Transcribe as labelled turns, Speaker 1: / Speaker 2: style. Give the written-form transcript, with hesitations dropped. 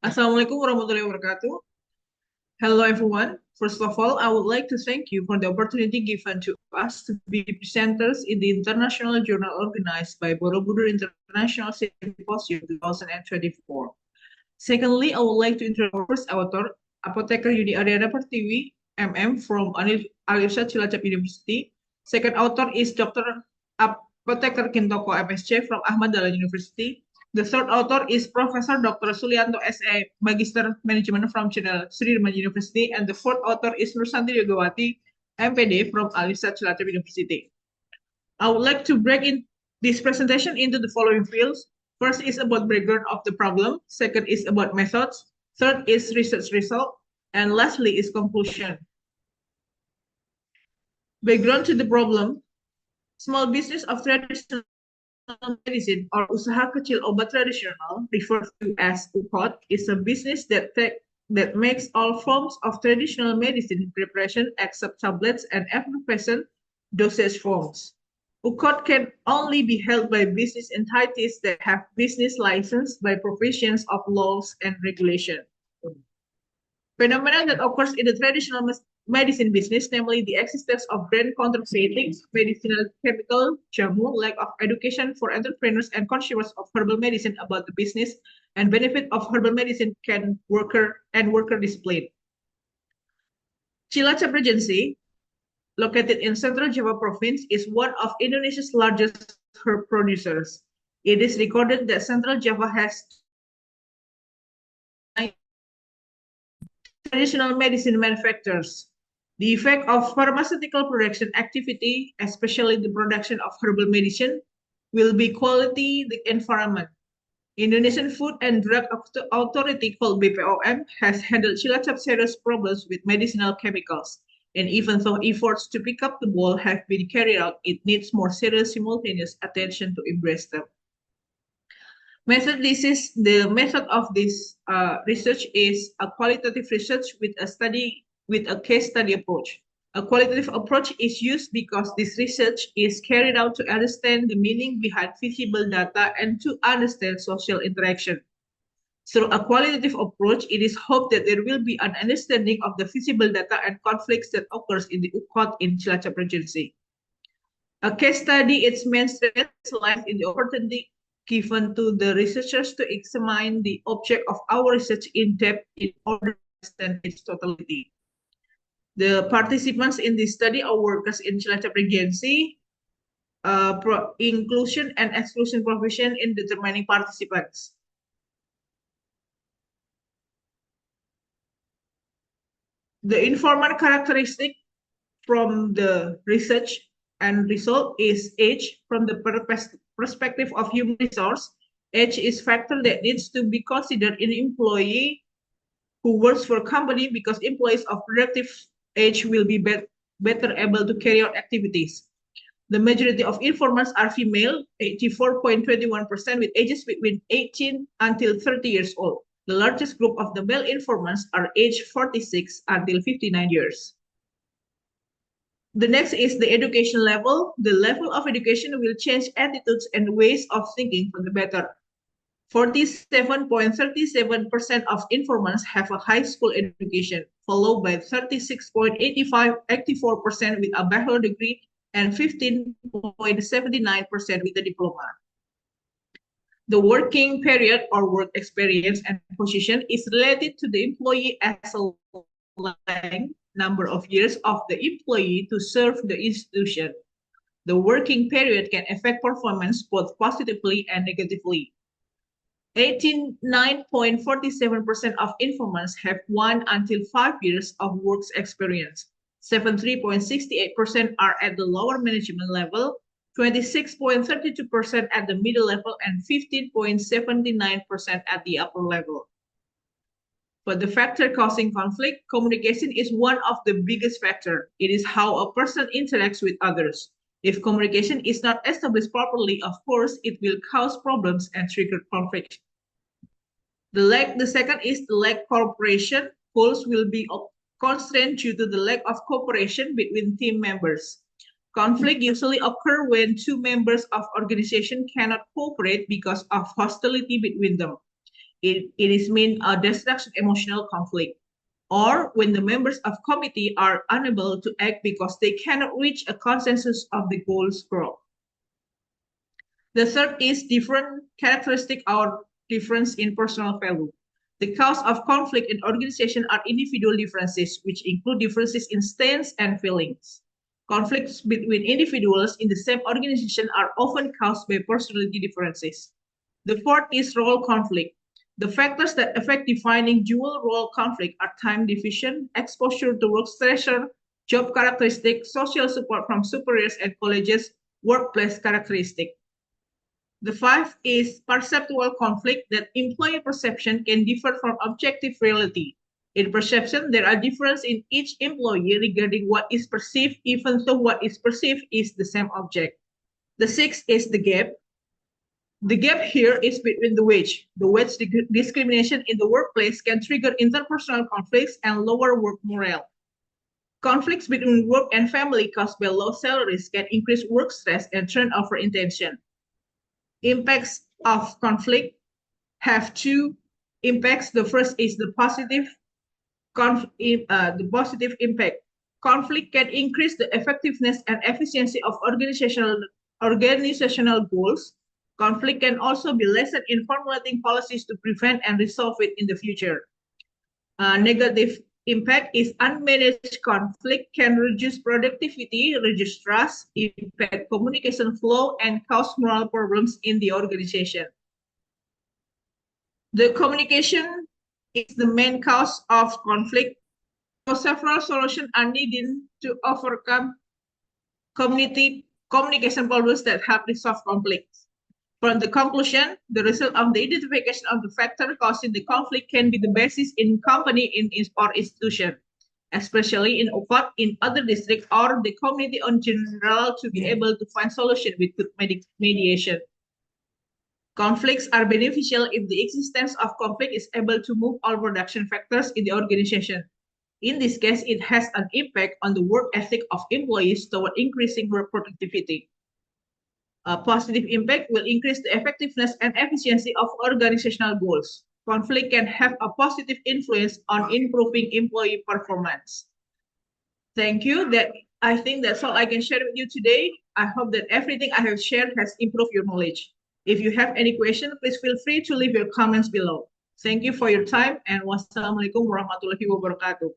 Speaker 1: Assalamualaikum warahmatullahi wabarakatuh. Hello, everyone. First of all, I would like to thank you for the opportunity given to us to be presenters in the international journal organized by Borobudur International Symposium 2024. Secondly, I would like to introduce our first author, Apotheker Yudi Ariana Pertiwi, MM from Alirsat Cilacap University. Second author is Dr. Apotheker Kintoko, MSc from Ahmad Dahlan University. The third author is Professor Dr. Sulianto SA, Magister Management from Sudirman University. And the fourth author is Nursanti Yogawati, MPD from Alirsat Cilacap University. I would like to break in this presentation into the following fields. First is about background of the problem. Second is about methods. Third is research result. And lastly is conclusion. Background to the problem. Small business of traditional medicine or usaha kecil obat tradisional, referred to as UKOT, is a business that makes all forms of traditional medicine preparation except tablets and effervescent dosage forms. UKOT can only be held by business entities that have business license by provisions of laws and regulation. Phenomena that occurs in the traditional medicine business, namely the existence of brand counterfeiting, medicinal chemical jamu, lack of education for entrepreneurs and consumers of herbal medicine about the business and benefit of herbal medicine worker discipline. Cilacap Regency, located in Central Java Province, is one of Indonesia's largest herb producers. It is recorded that Central Java has traditional medicine manufacturers. The effect of pharmaceutical production activity, especially the production of herbal medicine, will be quality the environment. Indonesian Food and Drug Authority, called BPOM, has handled Cilacap serious problems with medicinal chemicals. And even though efforts to pick up the ball have been carried out, it needs more serious simultaneous attention to embrace them. The method of this research is a qualitative research with a case study approach. A qualitative approach is used because this research is carried out to understand the meaning behind visible data and to understand social interaction. Through a qualitative approach, it is hoped that there will be an understanding of the visible data and conflicts that occurs in the UKOT in Cilacap Regency. A case study, its main strength lies in the opportunity given to the researchers to examine the object of our research in depth in order to understand its totality. The participants in this study are workers in Cilacap Regency, inclusion and exclusion provision in determining participants. The informant characteristic from the research and result is age. From the perspective of human resource, age is factor that needs to be considered in employee who works for a company because employees of productive age will be better able to carry out activities. The majority of informants are female, 84.21%, with ages between 18 until 30 years old. The largest group of the male informants are aged 46 until 59 years. The next is the education level. The level of education will change attitudes and ways of thinking for the better. 47.37% of informants have a high school education, followed by 36.84% with a bachelor degree and 15.79% with a diploma. The working period or work experience and position is related to the employee as a length, number of years of the employee to serve the institution. The working period can affect performance both positively and negatively. 89.47% of informants have 1 until 5 years of work experience. 73.68% are at the lower management level, 26.32% at the middle level, and 15.79% at the upper level. But the factor causing conflict, communication is one of the biggest factors. It is how a person interacts with others. If communication is not established properly, of course, it will cause problems and trigger conflict. The second is the lack of cooperation. Goals will be constrained due to the lack of cooperation between team members. Conflict usually occurs when two members of organization cannot cooperate because of hostility between them. It is mean a destruction emotional conflict, or when the members of committee are unable to act because they cannot reach a consensus of the goals group. The third is different characteristic or difference in personal value. The cause of conflict in organization are individual differences, which include differences in stance and feelings. Conflicts between individuals in the same organization are often caused by personality differences. The fourth is role conflict. The factors that affect defining dual role conflict are time division, exposure to work stressor, job characteristics, social support from superiors and colleges, workplace characteristics. The fifth is perceptual conflict, that employee perception can differ from objective reality. In perception, there are differences in each employee regarding what is perceived, even though what is perceived is the same object. The sixth is the gap. The gap here is between the wage. The wage discrimination in the workplace can trigger interpersonal conflicts and lower work morale. Conflicts between work and family caused by low salaries can increase work stress and turnover intention. Impacts of conflict have two impacts. The first is the positive impact. Conflict can increase the effectiveness and efficiency of organizational goals. Conflict can also be lessened in formulating policies to prevent and resolve it in the future. Negative impact is unmanaged conflict can reduce productivity, reduce trust, impact communication flow, and cause moral problems in the organization. The communication is the main cause of conflict. So several solutions are needed to overcome communication problems that help resolve conflicts. From the conclusion, the result of the identification of the factor causing the conflict can be the basis in company or institution, especially in UKOT, in other districts, or the community in general, to be able to find solution with good mediation. Conflicts are beneficial if the existence of conflict is able to move all production factors in the organization. In this case, it has an impact on the work ethic of employees toward increasing work productivity. A positive impact will increase the effectiveness and efficiency of organizational goals. Conflict can have a positive influence on improving employee performance. Thank you. I think that's all I can share with you today. I hope that everything I have shared has improved your knowledge. If you have any question, please feel free to leave your comments below. Thank you for your time, and wassalamualaikum warahmatullahi wabarakatuh.